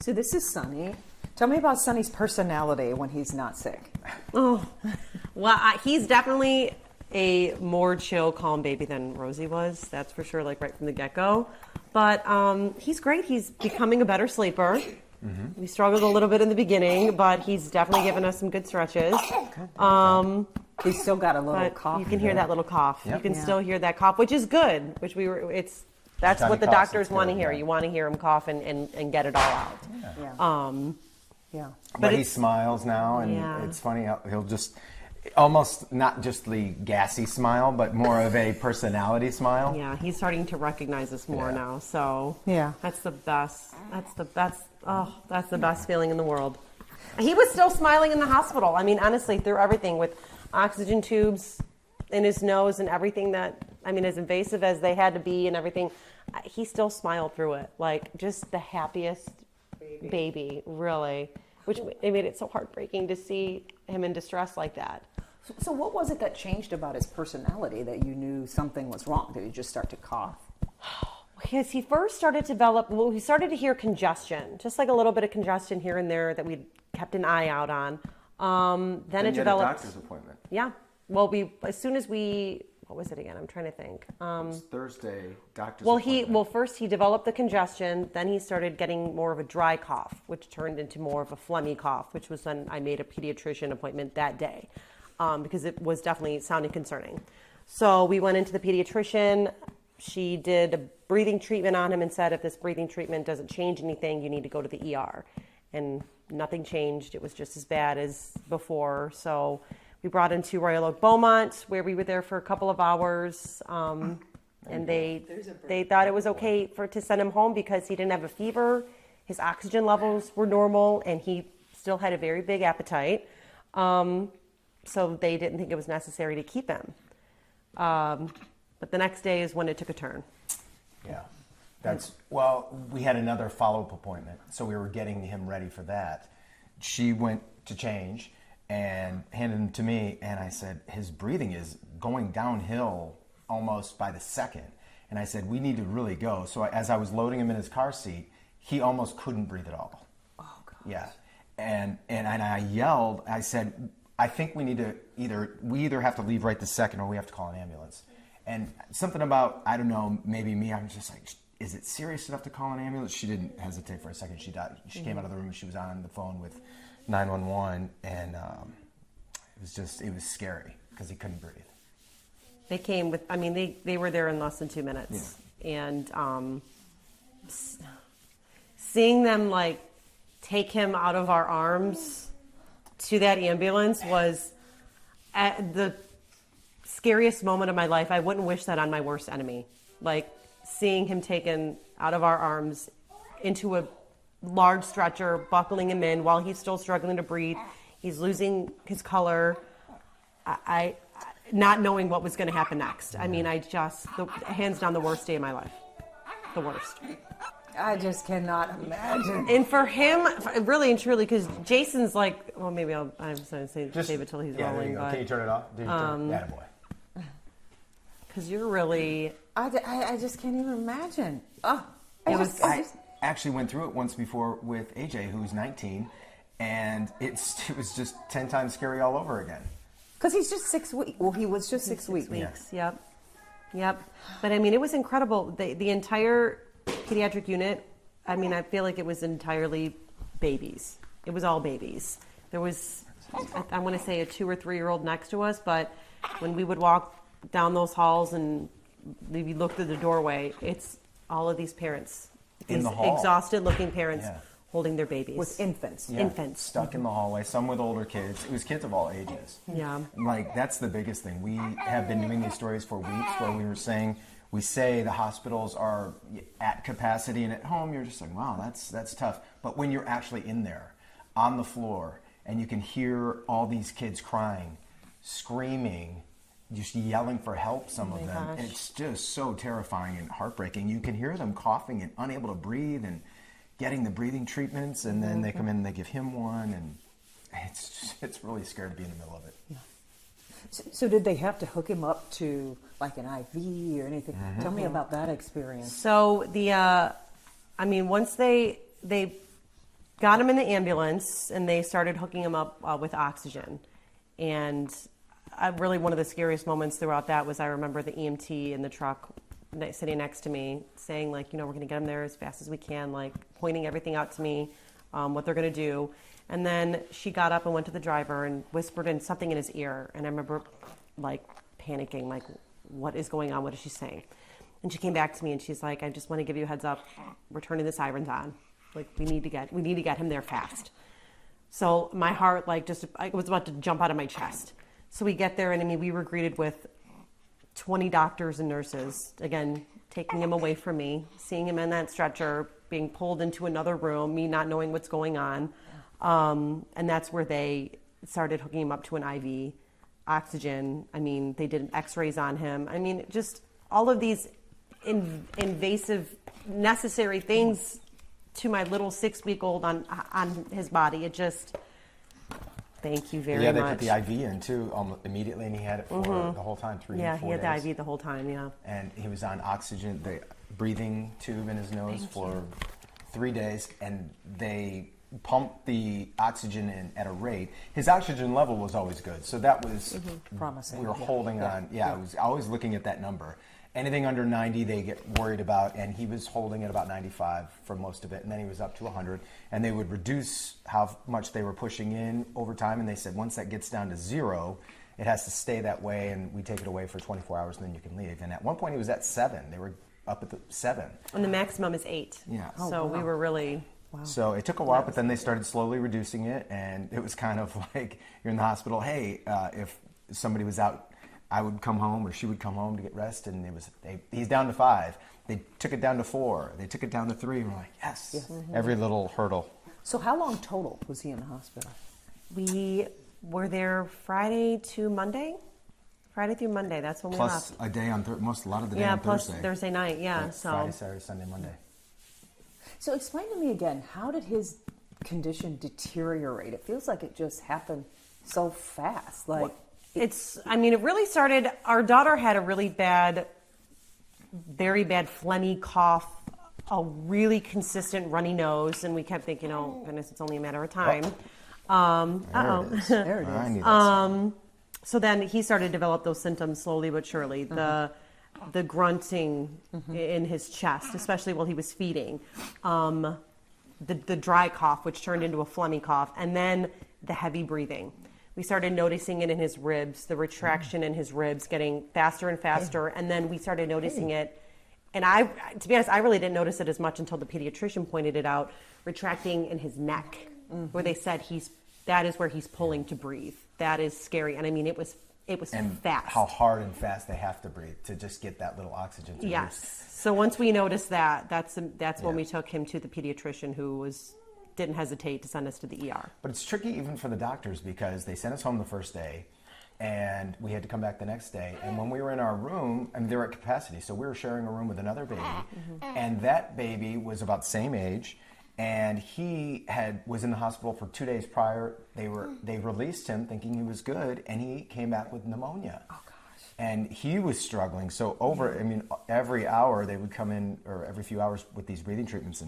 So this is Sonny. Tell me about Sonny's personality when he's not sick. Oh, well, he's definitely a more chill, calm baby than Rosie was. That's for sure, like right from the get-go. But he's great. He's becoming a better sleeper. We struggled a little bit in the beginning, but he's definitely given us some good stretches. He's still got a little cough. You can hear that little cough. Yep. You can still hear that cough, which is good. That's what the doctors want to hear. You want to hear him cough and get it all out. Yeah. But he smiles now, and it's funny how he'll just almost not just the gassy smile, but more of a personality smile. Yeah, he's starting to recognize us more now. So that's the best. That's the best feeling in the world. He was still smiling in the hospital. I mean, honestly, through everything with oxygen tubes in his nose and everything as invasive as they had to be and everything, he still smiled through it. Like, just the happiest baby, really. Which it made it so heartbreaking to see him in distress like that. So what was it that changed about his personality that you knew something was wrong? Did he just start to cough? Because he first started to he started to hear congestion, just like a little bit of congestion here and there that we kept an eye out on. Then it developed. A doctor's appointment. Yeah. Well, what was it again? I'm trying to think. It's Thursday, doctor's appointment. First he developed the congestion, then he started getting more of a dry cough, which turned into more of a phlegmy cough, which was when I made a pediatrician appointment that day, because it was definitely sounding concerning. So we went into the pediatrician. She did a breathing treatment on him and said, if this breathing treatment doesn't change anything, you need to go to the ER. And nothing changed. It was just as bad as before. So we brought him to Royal Oak Beaumont, where we were there for a couple of hours. And they thought it was okay to send him home because he didn't have a fever. His oxygen levels were normal, and he still had a very big appetite. So they didn't think it was necessary to keep him. But the next day is when it took a turn. Yeah. We had another follow-up appointment, so we were getting him ready for that. She went to change and handed him to me, and I said, his breathing is going downhill almost by the second. And I said, we need to really go. So as I was loading him in his car seat, he almost couldn't breathe at all. Oh, gosh. Yeah. And I yelled, I said, I think we need to either have to leave right this second or we have to call an ambulance. And something about, I don't know, maybe me, I'm just like, is it serious enough to call an ambulance? She didn't hesitate for a second. She came out of the room. She was on the phone with 911, and it was scary because he couldn't breathe. They came with, they were there in less than 2 minutes. Yeah. And seeing them like take him out of our arms to that ambulance was the scariest moment of my life. I wouldn't wish that on my worst enemy. Like seeing him taken out of our arms into a large stretcher, buckling him in while he's still struggling to breathe. He's losing his color. I not knowing what was going to happen next. Hands down the worst day of my life. The worst. I just cannot imagine. And for him, really and truly, because Jason's like, well, maybe I'm going to save it till he's rolling. Can you turn it off? Attaboy. Because you're really... I just can't even imagine. Oh, I actually went through it once before with AJ, who's 19, and it was just 10 times scary all over again. Because he's just 6 weeks. Well, he was just 6 weeks. Yeah. Yep. But it was incredible. The entire pediatric unit, I feel like it was entirely babies. It was all babies. There was, I want to say, a 2 or 3 year old next to us, but when we would walk down those halls and we look through the doorway, it's all of these parents. In the hall. Exhausted looking parents holding their babies. With infants. Yeah. Infants. Stuck in the hallway, some with older kids. It was kids of all ages. Yeah. Like, that's the biggest thing. We have been doing these stories for weeks where we say the hospitals are at capacity, and at home you're just like, wow, that's tough. But when you're actually in there, on the floor, and you can hear all these kids crying, screaming, just yelling for help, some of them. And it's just so terrifying and heartbreaking. You can hear them coughing and unable to breathe and getting the breathing treatments, and then they come in and they give him one, and it's really scary to be in the middle of it. Yeah. So did they have to hook him up to like an IV or anything? Mm-hmm. Tell me about that experience. So once they got him in the ambulance, and they started hooking him up with oxygen. And really one of the scariest moments throughout that was I remember the EMT in the truck sitting next to me saying, like, we're going to get him there as fast as we can, like pointing everything out to me, what they're going to do. And then she got up and went to the driver and whispered in something in his ear. And I remember like panicking, like, what is going on? What is she saying? And she came back to me and she's like, I just want to give you a heads up. We're turning the sirens on. Like, we need to get him there fast. So my heart, like, I was about to jump out of my chest. So we get there, and I mean, we were greeted with 20 doctors and nurses, again, taking him away from me, seeing him in that stretcher, being pulled into another room, me not knowing what's going on. And that's where they started hooking him up to an IV, oxygen. I mean, they did x-rays on him. I mean, just all of these invasive, necessary things to my little 6-week-old on his body. It just, thank you very much. Yeah, they put the IV in too immediately, and he had it for the whole time, 3 to 4 days. Yeah, he had the IV the whole time, yeah. And he was on oxygen, the breathing tube in his nose for 3 days, and they pumped the oxygen in at a rate. His oxygen level was always good, so that was promising. We were holding on. I was always looking at that number. Anything under 90, they get worried about, and he was holding at about 95 for most of it, and then he was up to 100, and they would reduce how much they were pushing in over time, and they said once that gets down to 0, it has to stay that way, and we take it away for 24 hours, and then you can leave. And at one point, he was at 7. They were up at the 7. And the maximum is 8. Yeah. So we were really... Wow. So it took a while, but then they started slowly reducing it, and it was kind of like you're in the hospital. Hey, if somebody was out, I would come home, or she would come home to get rest, and he's down to 5. They took it down to 4. They took it down to 3. And we're like, yes. Every little hurdle. So how long total was he in the hospital? We were there Friday to Monday. Friday through Monday. That's when we left. Plus a day on a lot of the day Yeah, on plus Thursday. Thursday night. Yeah. Like So Friday, Saturday, Sunday, Monday. So explain to me again, how did his condition deteriorate? It feels like it just happened so fast. Like it really started, our daughter had a really bad, very bad phlegmy cough, a really consistent runny nose, and we kept thinking, oh goodness, it's only a matter of time. There it is. There it is. I need that. So then he started to develop those symptoms slowly but surely. The grunting in his chest, especially while he was feeding, the dry cough, which turned into a phlegmy cough, and then the heavy breathing. We started noticing it in his ribs, the retraction in his ribs getting faster and faster, and then we started noticing it. And to be honest, I really didn't notice it as much until the pediatrician pointed it out, retracting in his neck, where they said that is where he's pulling to breathe. That is scary. And I mean, it was and fast. How hard and fast they have to breathe to just get that little oxygen to Yes. So once we noticed that's when Yeah. we took him to the pediatrician, who didn't hesitate to send us to the ER. But it's tricky even for the doctors, because they sent us home the first day, and we had to come back the next day. And when we were in our room, and they're at capacity, so we were sharing a room with another baby, and that baby was about the same age, and he was in the hospital for 2 days prior. They released him thinking he was good, and he came back with pneumonia. Oh gosh! And he was struggling. So every hour they would come in, or every few hours, with these breathing treatments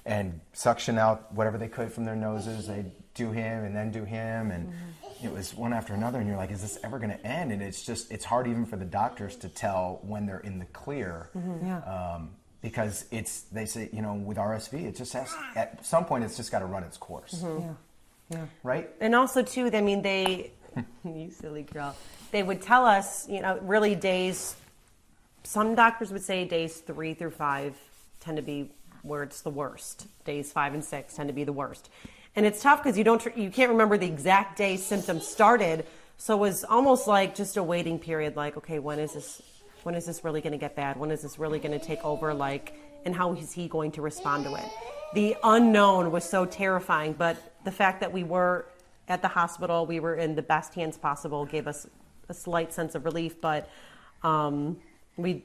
and suction out whatever they could from their noses. They'd do him and then do him, and it was one after another. And you're like, is this ever going to end? And it's hard even for the doctors to tell when they're in the clear. Because they say, with RSV, it just has, at some point, it's just got to run its course. Yeah. Right? And also, too, I mean, you silly girl, they would tell us, really days, some doctors would say days 3 through 5 tend to be where it's the worst. Days 5 and 6 tend to be the worst. And it's tough because you can't remember the exact day symptoms started. So it was almost like just a waiting period, like, okay, when is this really going to get bad? When is this really going to take over? And how is he going to respond to it? The unknown was so terrifying, but the fact that we were at the hospital, we were in the best hands possible, gave us a slight sense of relief. But we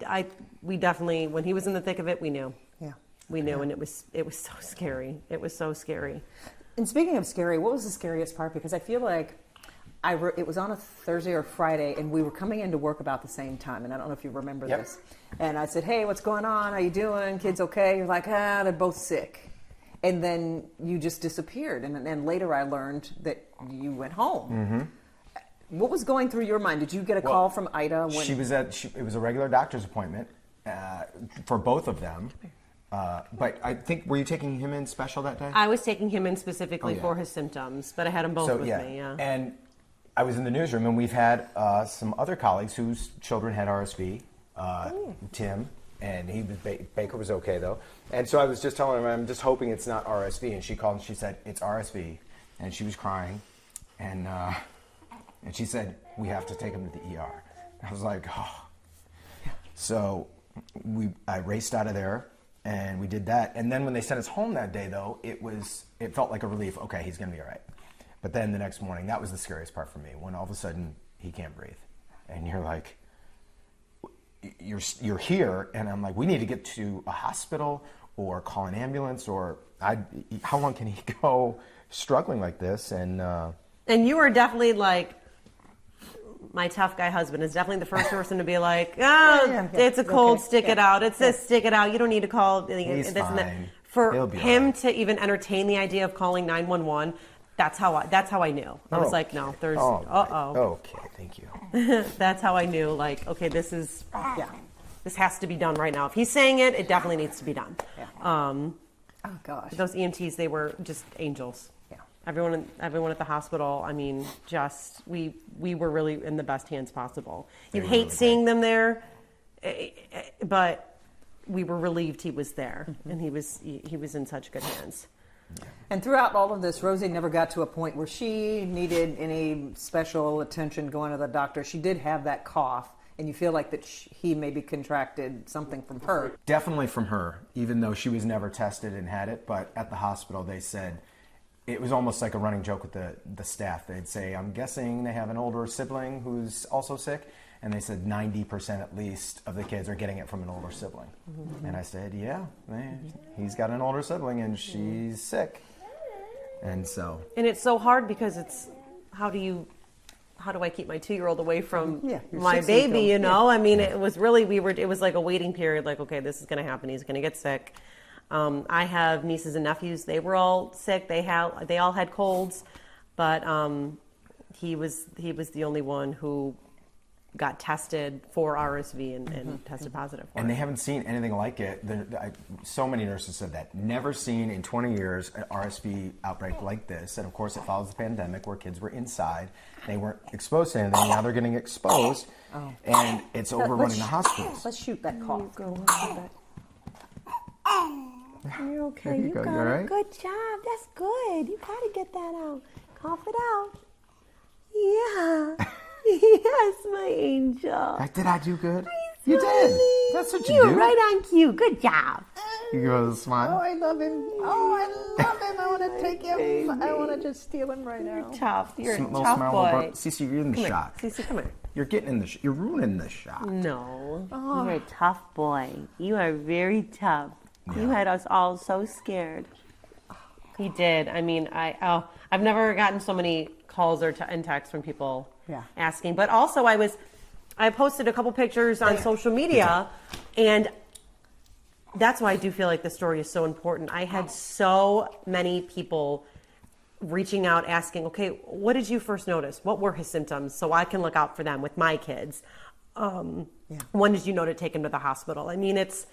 definitely, when he was in the thick of it, we knew. Yeah. We knew, and it was so scary. It was so scary. And speaking of scary, what was the scariest part? Because I feel like it was on a Thursday or Friday, and we were coming into work about the same time. And I don't know if you remember this. And I said, hey, what's going on? How you doing? Kids okay? You're like, they're both sick. and then you just disappeared. And then later I learned that you went home. Mm-hmm. What was going through your mind? Did you get a call from Ida? When... It was a regular doctor's appointment for both of them. But I think, were you taking him in special that day? I was taking him in specifically for his symptoms, but I had them both with me, yeah. And I was in the newsroom, and we've had some other colleagues whose children had RSV, Tim, and he was Baker was okay, though. And so I was just telling her, I'm just hoping it's not RSV. And she called and she said, it's RSV. And she was crying. And she said, we have to take him to the ER. I was like, oh. So I raced out of there. And we did that. And then when they sent us home that day, though, it felt like a relief. Okay, he's going to be all right. But then the next morning, that was the scariest part for me, when all of a sudden he can't breathe. And you're like, you're here. And I'm like, we need to get to a hospital or call an ambulance, or how long can he go struggling like this? And you were definitely like, my tough guy husband is definitely the first person to be like, it's a cold, stick it out. It's this, stick it out. You don't need to call. He's fine. For him to even entertain the idea of calling 911, that's how I knew. I was like, no, there's, Okay, thank you. That's how I knew, like, okay, this has to be done right now. If he's saying it, it definitely needs to be done. Yeah. Oh gosh. Those EMTs, they were just angels. Yeah. Everyone at the hospital, I mean, just we were really in the best hands possible. You hate really seeing them there, but we were relieved he was there, and he was in such good hands. And throughout all of this, Rosie never got to a point where she needed any special attention going to the doctor. She did have that cough, and you feel like that he maybe contracted something from her. Definitely from her, even though she was never tested and had it. But at the hospital, they said, it was almost like a running joke with the staff. They'd say, I'm guessing they have an older sibling who's also sick. And they said 90% at least of the kids are getting it from an older sibling. Mm-hmm. And I said, yeah, he's got an older sibling and she's sick. And so. And it's so hard because it's, how do I keep my 2-year-old away from my baby, you know? I mean, it was really, it was like a waiting period, like, okay, this is going to happen. He's going to get sick. I have nieces and nephews. They were all sick. They all had colds, but he was the only one who got tested for RSV and tested positive for it. And they haven't seen anything like it. So many nurses said that. Never seen in 20 years an RSV outbreak like this. And of course it follows the pandemic where kids were inside. They weren't exposed to anything. Now they're getting exposed and it's overrunning the hospitals. Let's shoot that cough. You're okay. You got it. Good job. That's good. You gotta get that out. Cough it out. Yeah. Yes, my angel. Did I do good? You did. That's what you do. You're right on cue. Good job. You go smile. Oh, I love him. Oh, I love him. I want to take him. I want to just steal him right now. You're tough. You're a little tough smile boy. Cece, you're in the shot. Cece, come here. You're getting in the. You're ruining the shot. No. Oh. You're a tough boy. You are very tough. Yeah. You had us all so scared. He did. I mean, I've never gotten so many calls and texts from people asking. But also, I posted a couple pictures on social media, and that's why I do feel like the story is so important. I had so many people reaching out asking, okay, what did you first notice? What were his symptoms? So I can look out for them with my kids. When did you know to take him to the hospital? I mean, it's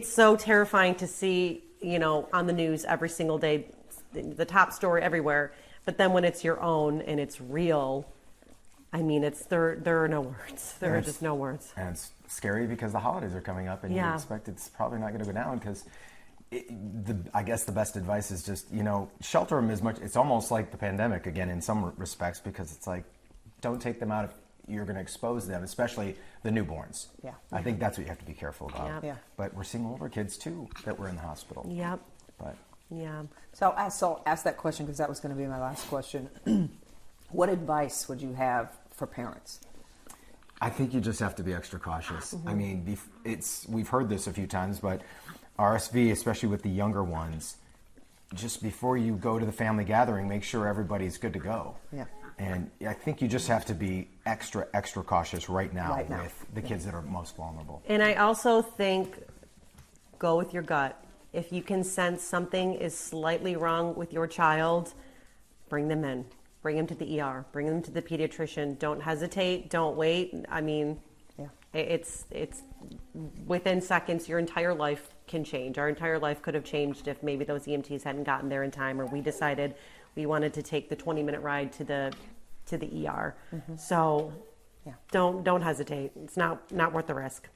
so terrifying to see, on the news every single day, the top story everywhere. But then when it's your own and it's real, I mean, there are no words. There are just no words. And it's scary because the holidays are coming up, and you expect it's probably not going to go down because I guess the best advice is just, shelter them as much. It's almost like the pandemic again in some respects, because it's like, don't take them out if you're going to expose them, especially the newborns. Yeah. I think that's what you have to be careful about. Yep. Yeah. But we're seeing older kids too that were in the hospital. Yep. But yeah. So I asked that question because that was going to be my last question. What advice would you have for parents? I think you just have to be extra cautious. Mm-hmm. I mean, we've heard this a few times, but RSV, especially with the younger ones, just before you go to the family gathering, make sure everybody's good to go. Yeah. And I think you just have to be extra, extra cautious right now with the kids that are most vulnerable. And I also think go with your gut. If you can sense something is slightly wrong with your child, bring them in. Bring them to the ER. Bring them to the pediatrician. Don't hesitate. Don't wait. I mean, Yeah. it's within seconds, your entire life can change. Our entire life could have changed if maybe those EMTs hadn't gotten there in time, or we decided we wanted to take the 20-minute ride to the ER. So Yeah. don't hesitate. It's not worth the risk.